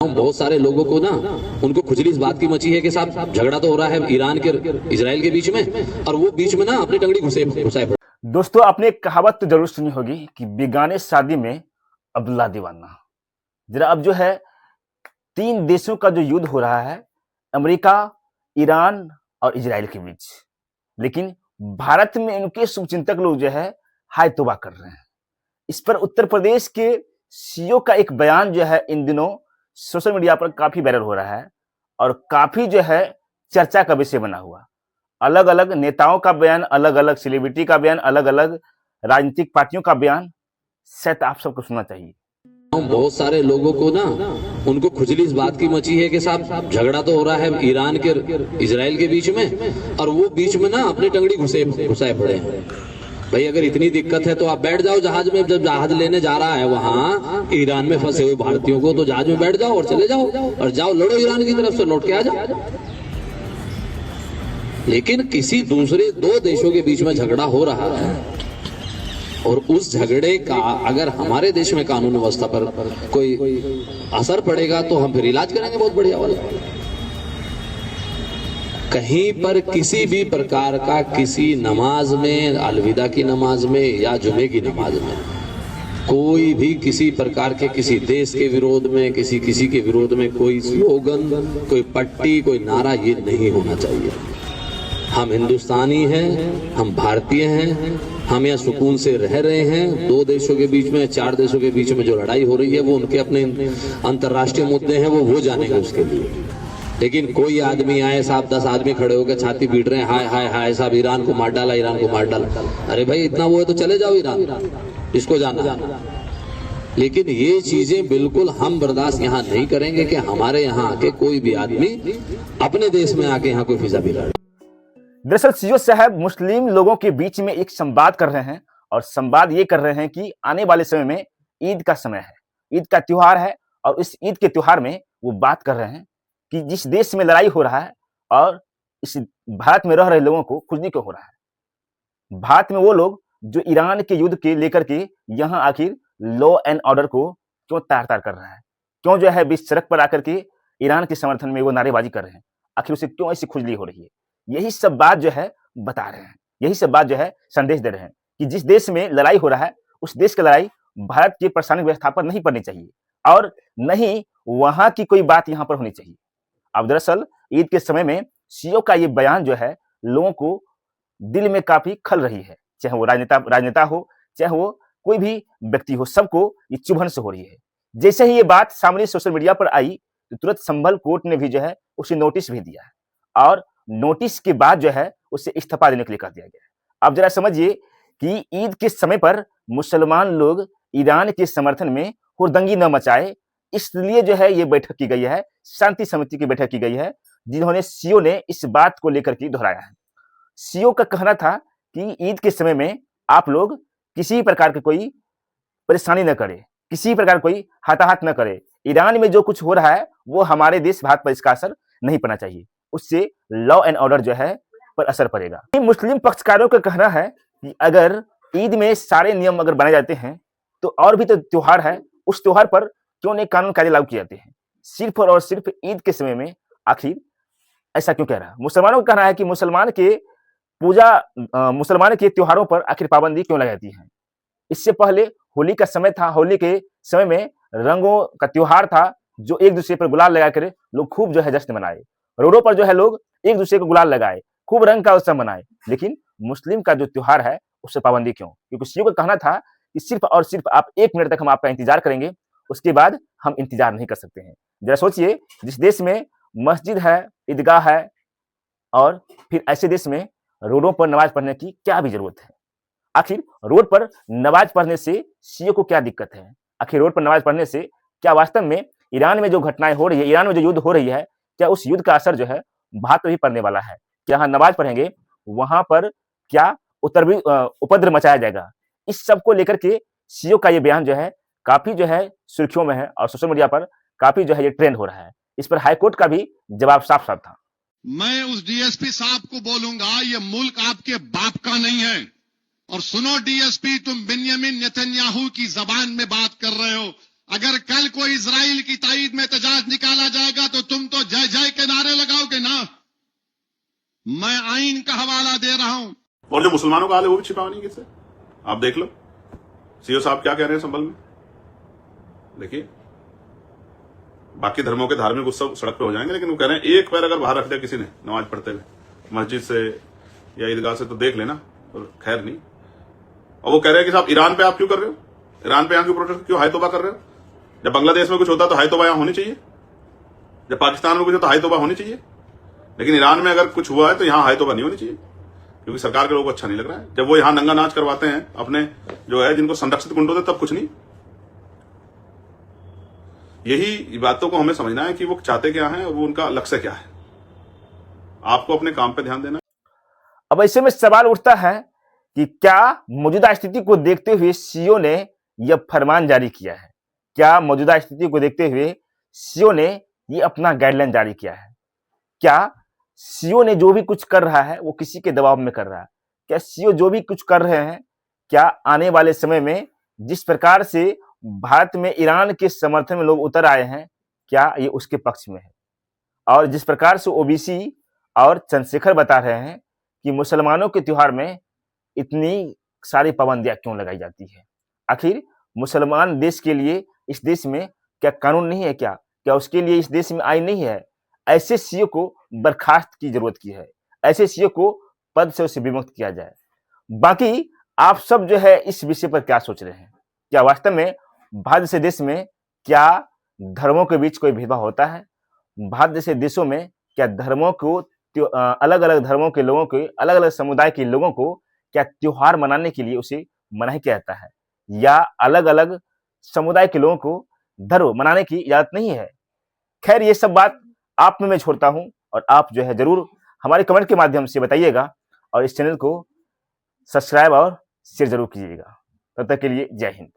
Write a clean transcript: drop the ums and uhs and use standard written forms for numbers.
बहुत सारे लोगों को ना उनको खुजली इस बात की मची है कि साहब झगड़ा तो हो रहा है ईरान के इजराइल के बीच में, और वो बीच में ना अपनी टंगड़ी घुसाए पड़े। दोस्तों, आपने एक कहावत तो जरूर सुनी होगी कि बेगाने शादी में अब्दुल्ला दीवाना। जरा अब जो है 3 देशों का जो युद्ध हो रहा है, अमेरिका, ईरान और इजराइल के बीच, लेकिन भारत में इनके शुभचिंतक लोग जो है हाय तौबा कर रहे हैं। इस पर उत्तर प्रदेश के सीओ का एक बयान जो है इन दिनों सोशल मीडिया पर काफी वायरल हो रहा है और काफी जो है चर्चा का विषय बना हुआ। अलग अलग नेताओं का बयान, अलग अलग सेलिब्रिटी का बयान, अलग अलग राजनीतिक पार्टियों का बयान, शायद आप सबको सुनना चाहिए। बहुत सारे लोगों को ना उनको खुजली इस बात की मची है कि साहब झगड़ा तो हो रहा है ईरान के इजराइल के बीच में, और वो बीच में ना अपनी टंगड़ी घुसाए पड़े हैं। भाई अगर इतनी दिक्कत है तो आप बैठ जाओ जहाज में। जब जहाज लेने जा रहा है वहां ईरान में फंसे हुए भारतीयों को, तो जहाज में बैठ जाओ और चले जाओ और जाओ लड़ो ईरान की तरफ से, लौट के आ जाओ। लेकिन किसी दूसरे 2 देशों के बीच में झगड़ा हो रहा है और उस झगड़े का अगर हमारे देश में कानून व्यवस्था पर कोई असर पड़ेगा तो हम फिर इलाज करेंगे बहुत बढ़िया वाला। कहीं पर किसी भी प्रकार का किसी नमाज में, अलविदा की नमाज में या जुमे की नमाज में, कोई भी किसी प्रकार के किसी देश के विरोध में, किसी के विरोध में कोई स्लोगन, कोई पट्टी, कोई नारा, ये नहीं होना चाहिए। हम हिंदुस्तानी हैं, हम भारतीय हैं, हम यहाँ सुकून से रह रहे हैं। 2 देशों के बीच में, 4 देशों के बीच में जो लड़ाई हो रही है वो उनके अपने अंतर्राष्ट्रीय मुद्दे हैं, वो जानेंगे उसके लिए। लेकिन कोई आदमी आए साहब, 10 आदमी खड़े होकर छाती पीट रहे हैं, हाय हाय हाय साहब ईरान को मार डाला, ईरान को मार डाला। अरे भाई इतना वो है तो चले जाओ ईरान, इसको जाना। लेकिन ये चीजें बिल्कुल हम बर्दाश्त यहाँ नहीं करेंगे कि हमारे यहाँ आके कोई भी आदमी अपने देश में आके यहाँ कोई फिजा बिगाड़े। दरअसल सीओ साहब मुस्लिम लोगों के बीच में एक संवाद कर रहे हैं और संवाद ये कर रहे हैं कि आने वाले समय में ईद का समय है, ईद का त्योहार है, और इस ईद के त्योहार में वो बात कर रहे हैं कि जिस देश में लड़ाई हो रहा है और इस भारत में रह रहे लोगों को खुजली क्यों हो रहा है। भारत में वो लोग जो ईरान के युद्ध के लेकर के यहाँ आखिर लॉ एंड ऑर्डर को क्यों तार-तार कर रहा है, क्यों जो है बीच सड़क पर आकर के ईरान के समर्थन में वो नारेबाजी कर रहे हैं, आखिर उसे क्यों ऐसी खुजली हो रही है। यही सब बात जो है बता रहे हैं, यही सब बात जो है संदेश दे रहे हैं कि जिस देश में लड़ाई हो रहा है उस देश की लड़ाई भारत की प्रशासनिक व्यवस्था पर नहीं पड़नी चाहिए और नहीं वहां की कोई बात यहाँ पर होनी चाहिए। अब दरअसल ईद के समय में सीओ का ये बयान जो है लोगों को दिल में काफी खल रही है, चाहे वो राजनेता हो, चाहे वो कोई भी व्यक्ति हो, सबको ये चुभन से हो रही है। जैसे ही ये बात सामने सोशल मीडिया पर आई तो तुरंत संभल कोर्ट ने भी जो है उसे नोटिस भी दिया है और नोटिस के बाद जो है उसे इस्तीफा देने के लिए कह दिया गया। अब जरा समझिए कि ईद के समय पर मुसलमान लोग ईरान के समर्थन में हुड़दंगी न मचाए, इसलिए जो है ये बैठक की गई है, शांति समिति की बैठक की गई है, जिन्होंने सीओ ने इस बात को लेकर के दोहराया है। सीओ का कहना था कि ईद के समय में आप लोग किसी प्रकार की कोई परेशानी न करे, किसी प्रकार कोई हाथाहाथ न करे। ईरान में जो कुछ हो रहा है वो हमारे देश भारत पर इसका असर नहीं पड़ना चाहिए, उससे लॉ एंड ऑर्डर जो है पर असर पड़ेगा। मुस्लिम पक्षकारों का कहना है कि अगर ईद में सारे नियम अगर बनाए जाते हैं तो और भी तो त्योहार है, उस त्योहार पर क्यों नहीं कानून कायदे लागू किए जाते हैं, सिर्फ और सिर्फ ईद के समय में आखिर ऐसा क्यों कह रहा है। मुसलमानों का कहना है कि मुसलमान के त्योहारों पर आखिर पाबंदी क्यों लगाई जाती है। इससे पहले होली का समय था, होली के समय में रंगों का त्योहार था, जो एक दूसरे पर गुलाल लगा कर लोग खूब जो है जश्न मनाए, रोडों पर जो है लोग एक दूसरे को गुलाल लगाए, खूब रंग का उत्सव मनाए। लेकिन मुस्लिम का जो त्योहार है उससे पाबंदी क्यों? क्योंकि सीओ का कहना था कि सिर्फ और सिर्फ आप 1 मिनट तक हम आपका इंतजार करेंगे, उसके बाद हम इंतजार नहीं कर सकते हैं। जरा सोचिए, जिस देश में मस्जिद है, ईदगाह है, और फिर ऐसे देश में रोडों पर नमाज पढ़ने की क्या भी जरूरत है। आखिर रोड पर नमाज पढ़ने से सीओ को क्या दिक्कत है? आखिर रोड पर नमाज पढ़ने से क्या वास्तव में ईरान में जो घटनाएं हो रही है, ईरान में जो युद्ध हो रही है, क्या उस युद्ध का असर जो है भारत पर भी पड़ने वाला है? क्या यहाँ नमाज पढ़ेंगे वहां पर क्या उपद्रव मचाया जाएगा? इस सब को लेकर के सीओ का ये बयान जो है काफी जो है सुर्खियों में है और सोशल मीडिया पर काफी जो है ये ट्रेंड हो रहा है। इस पर हाईकोर्ट का भी जवाब साफ साफ था। मैं उस डीएसपी साहब को बोलूंगा, ये मुल्क आपके बाप का नहीं है। और सुनो डीएसपी, तुम बिन्यामिन नेतन्याहू की जबान में बात कर रहे हो, अगर कल कोई इजराइल की ताईद में एहतजाज निकाला जाएगा तो तुम तो जय जय के नारे लगाओगे ना। मैं आइन का हवाला दे रहा हूं। और जो मुसलमानों का हाल है वो भी छिपा नहीं किससे। आप देख लो सीओ साहब क्या कह रहे हैं संभल में। देखिए बाकी धर्मों के धार्मिक उत्सव सड़क पे हो जाएंगे, लेकिन वो कह रहे हैं एक पैर अगर बाहर रख दिया किसी ने नमाज पढ़ते हुए मस्जिद से या ईदगाह से तो देख लेना, और खैर नहीं। और वो कह रहे हैं कि साहब ईरान पे आप क्यों कर रहे हो, ईरान पे यहाँ क्यों प्रोटेस्ट, क्यों हाय तौबा कर रहे हो। जब बांग्लादेश में कुछ होता तो हाय तौबा यहाँ होनी चाहिए, जब पाकिस्तान में कुछ होता हाय तौबा होनी चाहिए, लेकिन ईरान में अगर कुछ हुआ है तो यहाँ हाय तौबा नहीं होनी चाहिए, क्योंकि सरकार के लोगों को अच्छा नहीं लग रहा है। जब वो यहाँ नंगा नाच करवाते हैं अपने जो है जिनको संरक्षित गुंडों से, तब कुछ नहीं। यही बातों को हमें समझना है कि वो चाहते क्या हैं और वो उनका लक्ष्य क्या है। आपको अपने काम पे ध्यान देना। अब ऐसे में सवाल उठता है कि क्या मौजूदा स्थिति को देखते हुए सीओ ने यह फरमान जारी किया है, क्या मौजूदा स्थिति को देखते हुए सीओ ने ये अपना गाइडलाइन जारी किया है, क्या सीओ ने जो भी कुछ कर रहा है वो किसी के दबाव में कर रहा है, क्या सीओ जो भी कुछ कर रहे हैं क्या आने वाले समय में जिस प्रकार से भारत में ईरान के समर्थन में लोग उतर आए हैं क्या ये उसके पक्ष में है। और जिस प्रकार से ओबीसी और चंद्रशेखर बता रहे हैं कि मुसलमानों के त्योहार में इतनी सारी पाबंदियां क्यों लगाई जाती है, आखिर मुसलमान देश के लिए इस देश में क्या कानून नहीं है, क्या उसके लिए इस देश में आईन नहीं है। ऐसे सीओ को बर्खास्त की जरूरत की है, ऐसे सीओ को पद से उसे विमुक्त किया जाए। बाकी आप सब जो है इस विषय पर क्या सोच रहे हैं, क्या वास्तव में भारत जैसे देश में क्या धर्मों के बीच कोई भेदभाव होता है, भारत जैसे देशों में क्या धर्मों को अलग अलग धर्मों के लोगों के अलग अलग समुदाय के लोगों को क्या त्योहार मनाने के लिए उसे मनाही किया जाता है, या अलग अलग समुदाय के लोगों को धर्म मनाने की इजाजत नहीं है। खैर ये सब बात आप में मैं छोड़ता हूं और आप जो है जरूर हमारे कमेंट के माध्यम से बताइएगा और इस चैनल को सब्सक्राइब और शेयर जरूर कीजिएगा। तब तक के लिए जय हिंद।